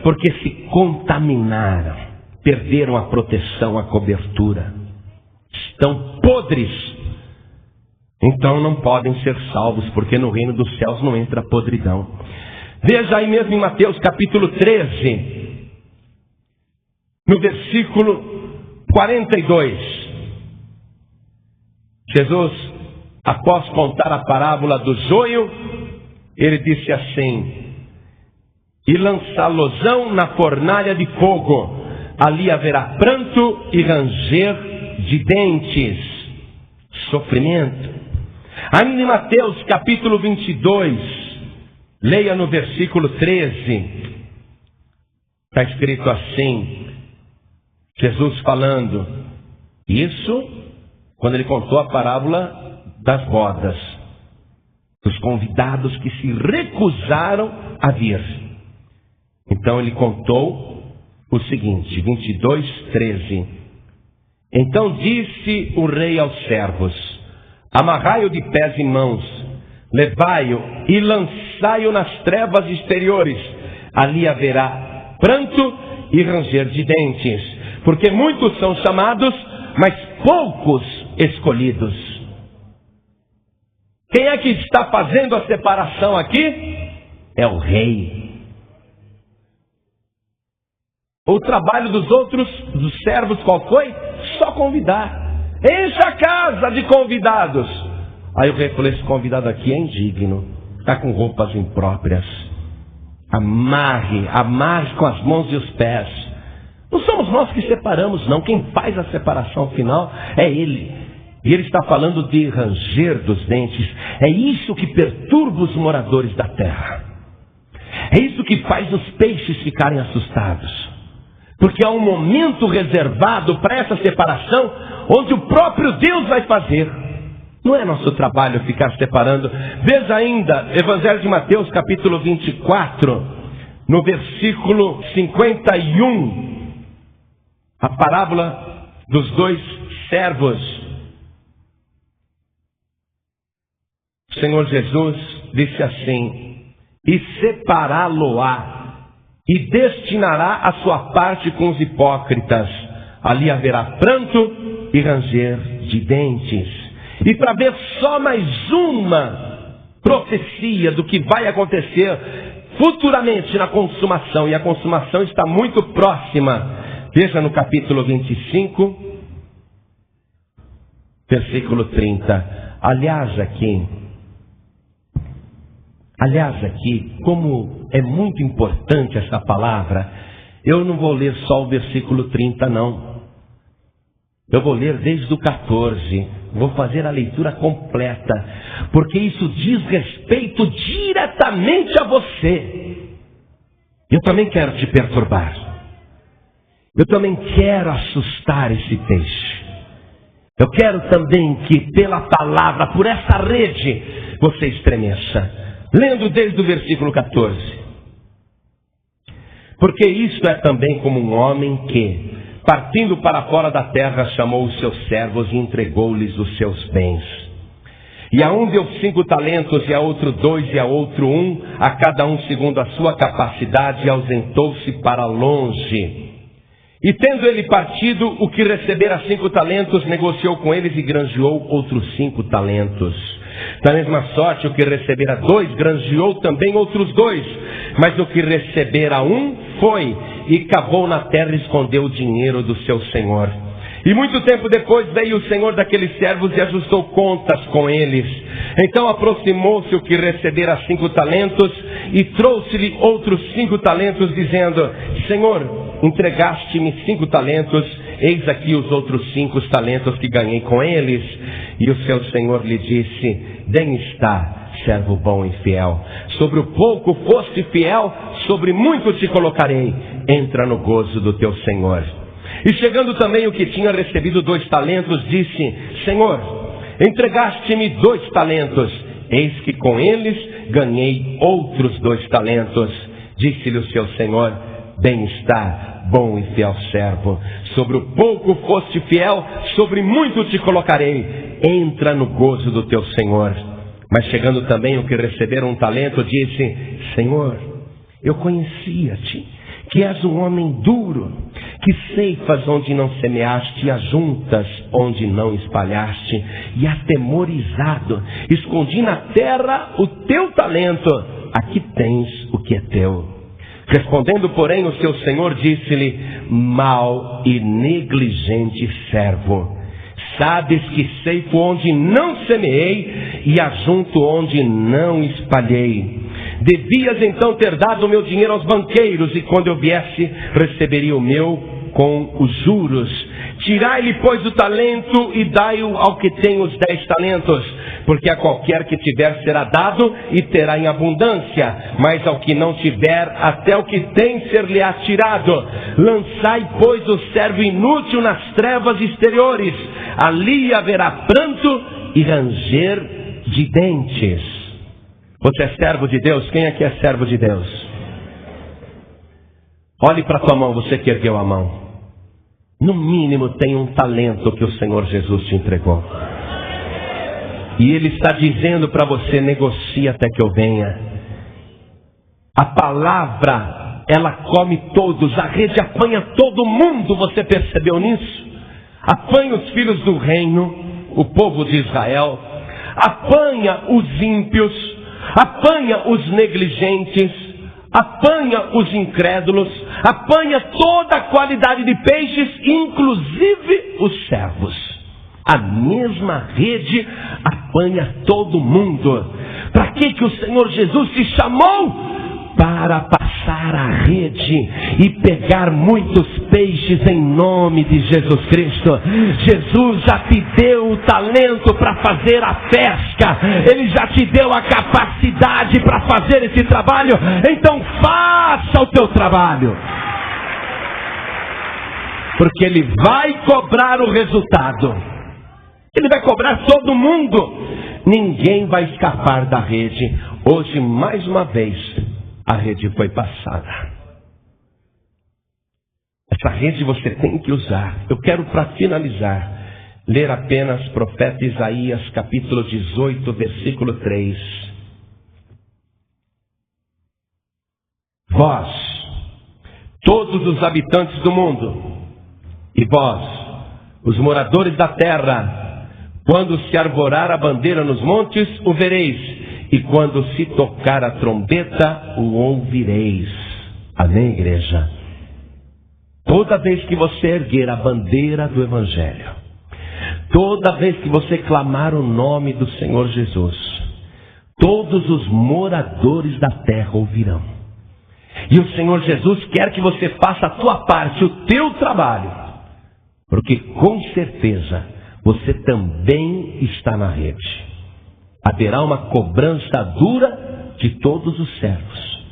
S2: Porque se contaminaram, perderam a proteção, a cobertura. Estão podres. Então não podem ser salvos, porque no reino dos céus não entra podridão. Veja aí mesmo em Mateus capítulo 13, no versículo 42. Jesus, após contar a parábola do joio, Ele disse assim, e lançá-los-ão na fornalha de fogo, ali haverá pranto e ranger de dentes, sofrimento. Ainda em Mateus capítulo 22, leia no versículo 13, está escrito assim, Jesus falando, isso quando Ele contou a parábola das bodas, dos convidados que se recusaram a vir. Então Ele contou o seguinte, 22:13. Então disse o rei aos servos, amarrai-o de pés e mãos, levai-o e lançai-o nas trevas exteriores, ali haverá pranto e ranger de dentes, porque muitos são chamados, mas poucos escolhidos. Quem é que está fazendo a separação aqui? É o rei. O trabalho dos outros, dos servos, qual foi? Só convidar. Enche a casa de convidados. Aí o rei falou, esse convidado aqui é indigno, está com roupas impróprias. Amarre com as mãos e os pés. Não somos nós que separamos, não. Quem faz a separação final é Ele. E Ele está falando de ranger dos dentes. É isso que perturba os moradores da terra. É isso que faz os peixes ficarem assustados. Porque há um momento reservado para essa separação, onde o próprio Deus vai fazer. Não é nosso trabalho ficar separando. Veja ainda, Evangelho de Mateus, capítulo 24, no versículo 51. A parábola dos dois servos. O Senhor Jesus disse assim, e separá-lo-á, e destinará a sua parte com os hipócritas. Ali haverá pranto e ranger de dentes. E para ver só mais uma profecia do que vai acontecer futuramente na consumação, e a consumação está muito próxima. Veja no capítulo 25, versículo 30. Aliás aqui, como é muito importante essa palavra, eu não vou ler só o versículo 30, não. Eu vou ler desde o 14. Vou fazer a leitura completa, porque isso diz respeito diretamente a você. Eu também quero te perturbar. Eu também quero assustar esse peixe. Eu quero também que pela palavra, por essa rede, você estremeça. Lendo desde o versículo 14. Porque isto é também como um homem que, partindo para fora da terra, chamou os seus servos e entregou-lhes os seus bens. E a um deu 5 talentos, e a outro 2, e a outro 1, a cada um segundo a sua capacidade, e ausentou-se para longe. E tendo ele partido, o que recebera 5 talentos, negociou com eles e granjeou outros 5 talentos. Da mesma sorte, o que recebera 2, granjeou também outros 2. Mas o que recebera 1, foi e cavou na terra e escondeu o dinheiro do seu senhor. E muito tempo depois veio o senhor daqueles servos e ajustou contas com eles. Então aproximou-se o que recebera 5 talentos e trouxe-lhe outros 5 talentos, dizendo: Senhor, entregaste-me 5 talentos, eis aqui os outros 5 talentos que ganhei com eles. E o seu senhor lhe disse: bem está, servo bom e fiel. Sobre o pouco foste fiel, sobre muito te colocarei. Entra no gozo do teu senhor. E chegando também o que tinha recebido 2 talentos, disse: Senhor, entregaste-me 2 talentos, eis que com eles ganhei outros 2 talentos. Disse-lhe o seu senhor: bem está, bom e fiel servo. Sobre o pouco foste fiel, sobre muito te colocarei. Entra no gozo do teu senhor. Mas chegando também o que receberam 1 talento, disse: Senhor, eu conhecia-te, que és um homem duro, que ceifas onde não semeaste, e ajuntas onde não espalhaste, e atemorizado, escondi na terra o teu talento, aqui tens o que é teu. Respondendo, porém, o seu senhor disse-lhe: mau e negligente servo, sabes que ceifo onde não semeei, e ajunto onde não espalhei. Devias então ter dado o meu dinheiro aos banqueiros, e quando eu viesse, receberia o meu com os juros. Tirai-lhe, pois, o talento e dai-o ao que tem os 10 talentos, porque a qualquer que tiver será dado e terá em abundância, mas ao que não tiver, até o que tem ser-lhe-á tirado. Lançai, pois, o servo inútil nas trevas exteriores, ali haverá pranto e ranger de dentes. Você é servo de Deus? Quem aqui é servo de Deus? Olhe para a tua mão, você que ergueu a mão. No mínimo tem um talento que o Senhor Jesus te entregou. E Ele está dizendo para você: negocie até que eu venha. A palavra, ela come todos, a rede apanha todo mundo, você percebeu nisso? Apanha os filhos do reino, o povo de Israel, apanha os ímpios, apanha os negligentes, apanha os incrédulos, apanha toda a qualidade de peixes, inclusive os servos. A mesma rede apanha todo mundo. Para que o Senhor Jesus te chamou? Para passar a rede e pegar muitos peixes em nome de Jesus Cristo. Jesus já te deu o talento para fazer a pesca. Ele já te deu a capacidade para fazer esse trabalho. Então faça o teu trabalho. Porque Ele vai cobrar o resultado. Ele vai cobrar todo mundo. Ninguém vai escapar da rede. Hoje, mais uma vez, a rede foi passada. Essa rede você tem que usar. Eu quero, para finalizar, ler apenas profeta Isaías, capítulo 18, versículo 3. Vós, todos os habitantes do mundo, e vós, os moradores da terra, quando se arvorar a bandeira nos montes, o vereis, e quando se tocar a trombeta, o ouvireis. Amém, igreja? Toda vez que você erguer a bandeira do Evangelho, toda vez que você clamar o nome do Senhor Jesus, todos os moradores da terra ouvirão. E o Senhor Jesus quer que você faça a tua parte, o teu trabalho, porque com certeza você também está na rede. Haverá uma cobrança dura de todos os servos.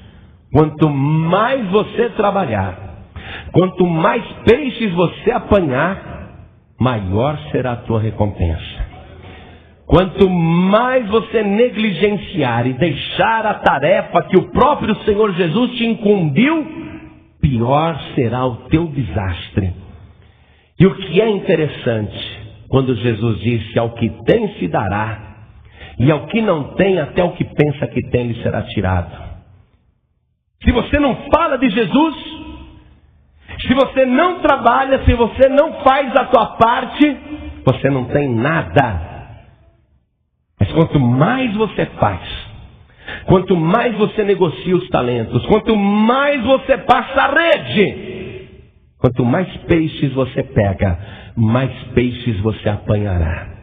S2: Quanto mais você trabalhar, quanto mais peixes você apanhar, maior será a tua recompensa. Quanto mais você negligenciar e deixar a tarefa que o próprio Senhor Jesus te incumbiu, pior será o teu desastre. E o que é interessante, quando Jesus disse: ao que tem se dará, e ao que não tem, até o que pensa que tem lhe será tirado. Se você não fala de Jesus, se você não trabalha, se você não faz a tua parte, você não tem nada. Mas quanto mais você faz, quanto mais você negocia os talentos, quanto mais você passa a rede, quanto mais peixes você pega, mais peixes você apanhará.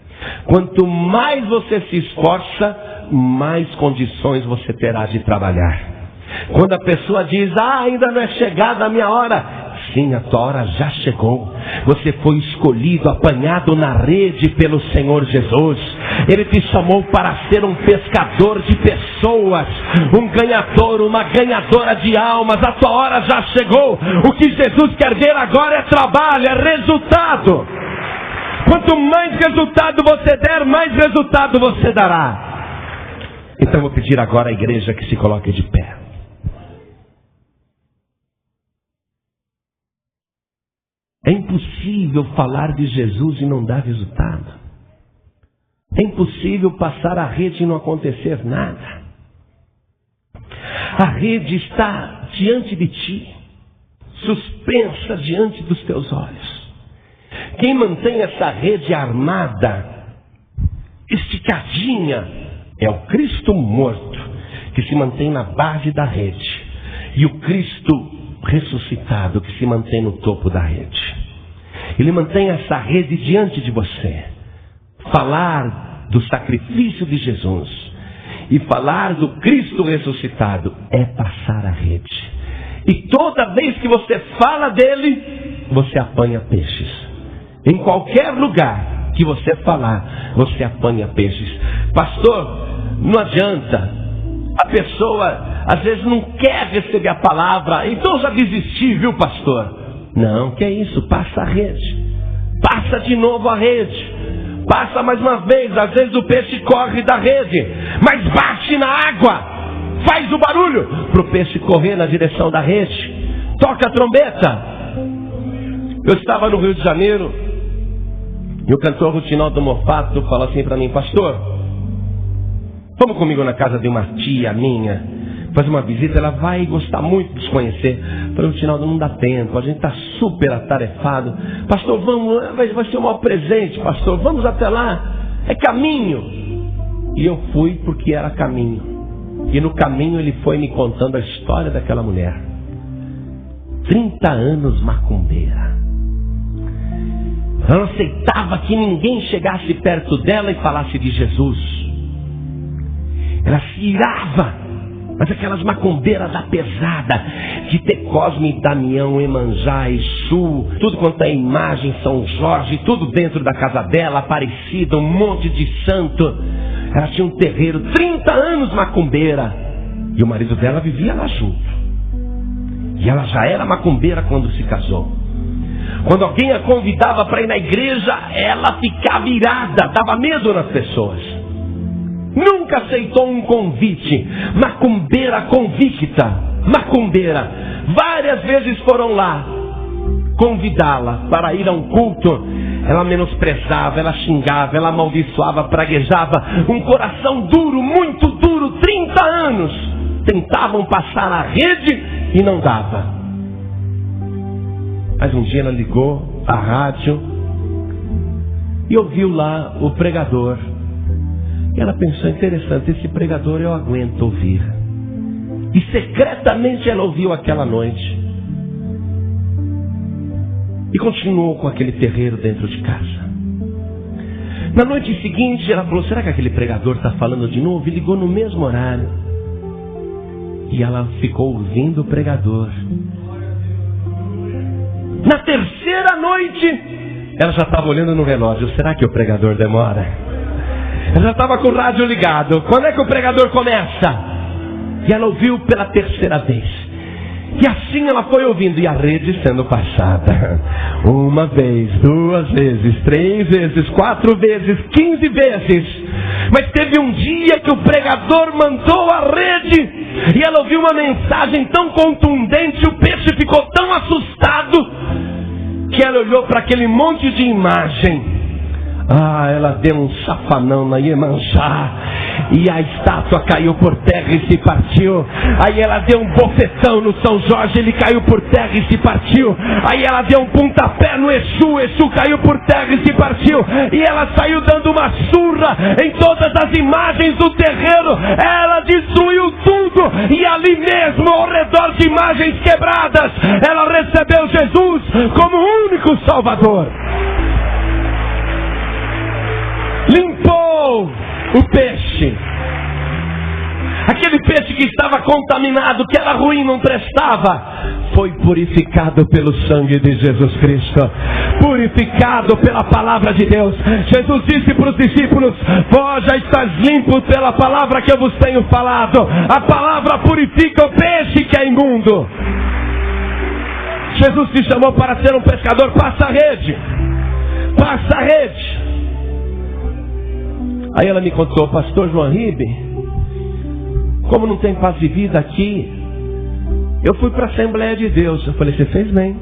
S2: Quanto mais você se esforça, mais condições você terá de trabalhar. Quando a pessoa diz: ainda não é chegada a minha hora. Sim, a tua hora já chegou. Você foi escolhido, apanhado na rede pelo Senhor Jesus. Ele te chamou para ser um pescador de pessoas, um ganhador, uma ganhadora de almas. A tua hora já chegou. O que Jesus quer ver agora é trabalho, é resultado. Quanto mais resultado você der, mais resultado você dará. Então eu vou pedir agora à igreja que se coloque de pé. É impossível falar de Jesus e não dar resultado. É impossível passar a rede e não acontecer nada. A rede está diante de ti, suspensa diante dos teus olhos. Quem mantém essa rede armada, esticadinha, é o Cristo morto, que se mantém na base da rede, e o Cristo ressuscitado, que se mantém no topo da rede. Ele mantém essa rede diante de você. Falar do sacrifício de Jesus e falar do Cristo ressuscitado é passar a rede. E toda vez que você fala dele, você apanha peixes. Em qualquer lugar que você falar, você apanha peixes. Pastor, não adianta. A pessoa às vezes não quer receber a palavra, então já desisti, viu, pastor? Não, que é isso, passa a rede. Passa de novo a rede. Passa mais uma vez, às vezes o peixe corre da rede, mas bate na água. Faz o barulho para o peixe correr na direção da rede. Toca a trombeta. Eu estava no Rio de Janeiro e o cantor Rutinaldo Mofato falou assim para mim: pastor, vamos comigo na casa de uma tia minha, fazer uma visita, ela vai gostar muito de nos conhecer. Eu falei: Rutinaldo, não dá tempo, a gente está super atarefado. Pastor, vamos, vai ser o maior presente, pastor, vamos até lá, é caminho. E eu fui porque era caminho. E no caminho ele foi me contando a história daquela mulher. 30 anos macumbeira. Ela não aceitava que ninguém chegasse perto dela e falasse de Jesus. Ela se irava. Mas aquelas macumbeiras da pesada, de ter Cosme, Damião, Emanjá, Exu, tudo quanto é imagem, São Jorge, tudo dentro da casa dela, Aparecida, um monte de santo. Ela tinha um terreiro, 30 anos macumbeira. E o marido dela vivia lá junto. E ela já era macumbeira quando se casou. Quando alguém a convidava para ir na igreja, ela ficava irada, dava medo nas pessoas. Nunca aceitou um convite. Macumbeira convicta. Macumbeira. Várias vezes foram lá convidá-la para ir a um culto. Ela menosprezava, ela xingava, ela amaldiçoava, praguejava. Um coração duro, muito duro, 30 anos. Tentavam passar a rede e não dava. Mas um dia ela ligou a rádio e ouviu lá o pregador. E ela pensou, interessante, esse pregador eu aguento ouvir. E secretamente ela ouviu aquela noite. E continuou com aquele terreiro dentro de casa. Na noite seguinte ela falou, será que aquele pregador está falando de novo? E ligou no mesmo horário. E ela ficou ouvindo o pregador. Na terceira noite, ela já estava olhando no relógio. Será que o pregador demora? Ela já estava com o rádio ligado. Quando é que o pregador começa? E ela ouviu pela terceira vez. E assim ela foi ouvindo. E a rede sendo passada. 1 vez, 2 vezes, 3 vezes, 4 vezes, 15 vezes. Mas teve um dia que o pregador mandou a rede. E ela ouviu uma mensagem tão contundente. O peixe ficou tão assustado que ela olhou para aquele monte de imagem. Ela deu um safanão na Iemanjá. E a estátua caiu por terra e se partiu. Aí ela deu um bofetão no São Jorge, ele caiu por terra e se partiu. Aí ela deu um pontapé no Exu, Exu caiu por terra e se partiu. E ela saiu dando uma surra em todas as imagens do terreiro. Ela destruiu tudo. E ali mesmo, ao redor de imagens quebradas, ela recebeu Jesus como o único Salvador. Limpou o peixe. Aquele peixe que estava contaminado, que era ruim, não prestava, foi purificado pelo sangue de Jesus Cristo. Purificado pela palavra de Deus. Jesus disse para os discípulos, vós já estáis limpos pela palavra que eu vos tenho falado. A palavra purifica o peixe que é imundo. Jesus te chamou para ser um pescador. Passa a rede. Passa a rede. Aí ela me contou, pastor João Ribe, como não tem paz de vida aqui, eu fui para a Assembleia de Deus. Eu falei, você fez bem.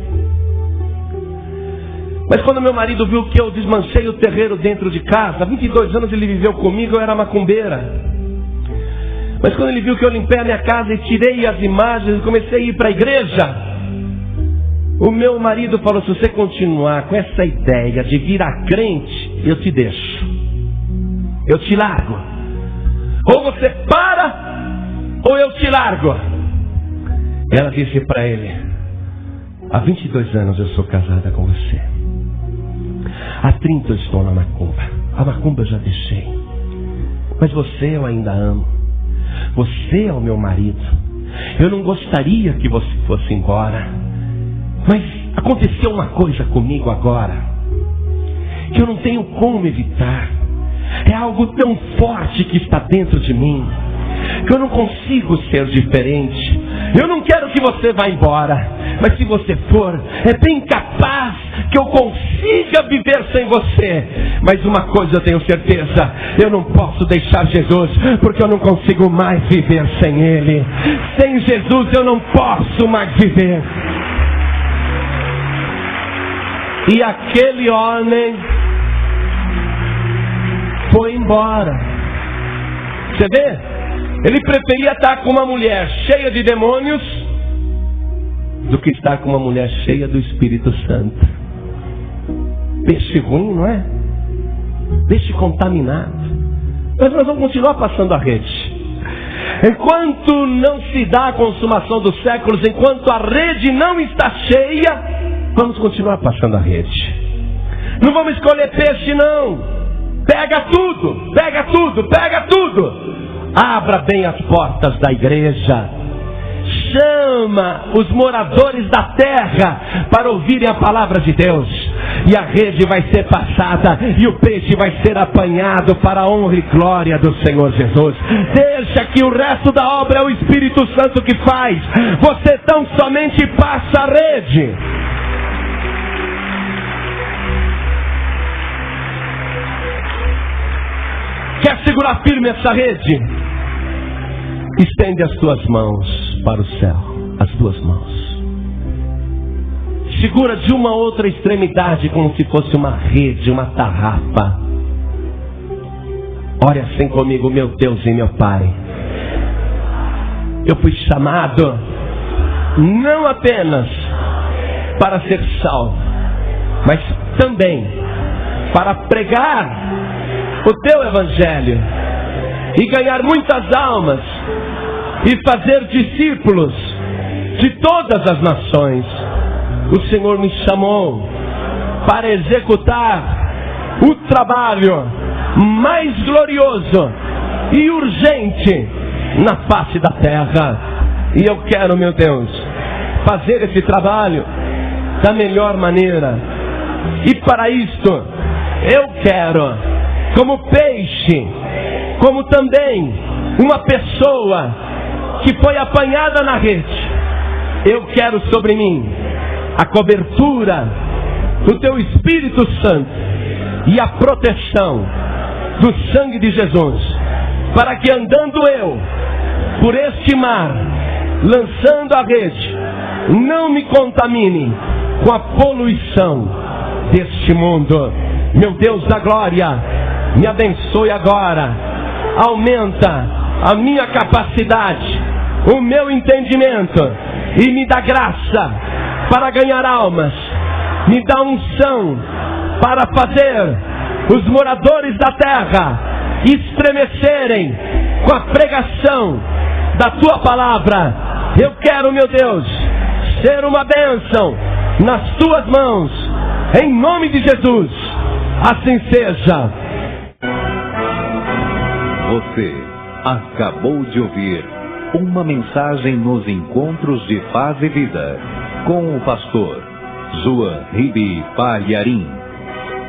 S2: Mas quando meu marido viu que eu desmanchei o terreiro dentro de casa, há 22 anos ele viveu comigo, eu era macumbeira. Mas quando ele viu que eu limpei a minha casa e tirei as imagens e comecei a ir para a igreja, o meu marido falou, se você continuar com essa ideia de virar crente, eu te deixo. Eu te largo. Ou você para, ou eu te largo. Ela disse para ele, há 22 anos eu sou casada com você. Há 30 eu estou na macumba. A macumba eu já deixei. Mas você eu ainda amo. Você é o meu marido. Eu não gostaria que você fosse embora. Mas aconteceu uma coisa comigo agora que eu não tenho como evitar. É algo tão forte que está dentro de mim que eu não consigo ser diferente. Eu não quero que você vá embora, mas se você for, é bem capaz que eu consiga viver sem você. Mas uma coisa eu tenho certeza, eu não posso deixar Jesus, porque eu não consigo mais viver sem Ele. Sem Jesus eu não posso mais viver. E aquele homem foi embora. Você vê? Ele preferia estar com uma mulher cheia de demônios do que estar com uma mulher cheia do Espírito Santo. Peixe ruim, não é? Peixe contaminado. Mas nós vamos continuar passando a rede. Enquanto não se dá a consumação dos séculos, enquanto a rede não está cheia, vamos continuar passando a rede. Não vamos escolher peixe, não. Pega tudo, pega tudo, pega tudo. Abra bem as portas da igreja. Chama os moradores da terra para ouvirem a palavra de Deus. E a rede vai ser passada e o peixe vai ser apanhado para a honra e glória do Senhor Jesus. Deixa que o resto da obra é o Espírito Santo que faz. Você tão somente passa a rede. Quer segurar firme essa rede? Estende as tuas mãos para o céu, as duas mãos. Segura de uma outra extremidade como se fosse uma rede, uma tarrafa. Ore assim comigo, meu Deus e meu Pai. Eu fui chamado não apenas para ser salvo, mas também para pregar o teu evangelho e ganhar muitas almas e fazer discípulos de todas as nações. O Senhor me chamou para executar o trabalho mais glorioso e urgente na face da terra. E eu quero, meu Deus, fazer esse trabalho da melhor maneira. E para isto, eu quero, como peixe, como também uma pessoa que foi apanhada na rede, eu quero sobre mim a cobertura do teu Espírito Santo e a proteção do sangue de Jesus, para que andando eu por este mar, lançando a rede, não me contamine com a poluição deste mundo. Meu Deus da glória, me abençoe agora, aumenta a minha capacidade, o meu entendimento e me dá graça para ganhar almas, me dá unção para fazer os moradores da terra estremecerem com a pregação da tua palavra. Eu quero, meu Deus, ser uma bênção nas tuas mãos, em nome de Jesus. Assim seja.
S1: Você acabou de ouvir uma mensagem nos Encontros de Paz e Vida com o pastor João Ribe Palharim.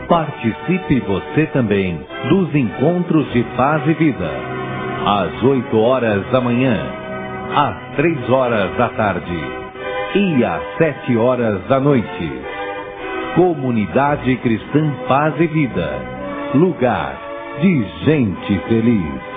S1: Participe você também dos Encontros de Paz e Vida, às 8 horas da manhã, às 3 horas da tarde e às 7 horas da noite. Comunidade Cristã Paz e Vida, lugar de gente feliz.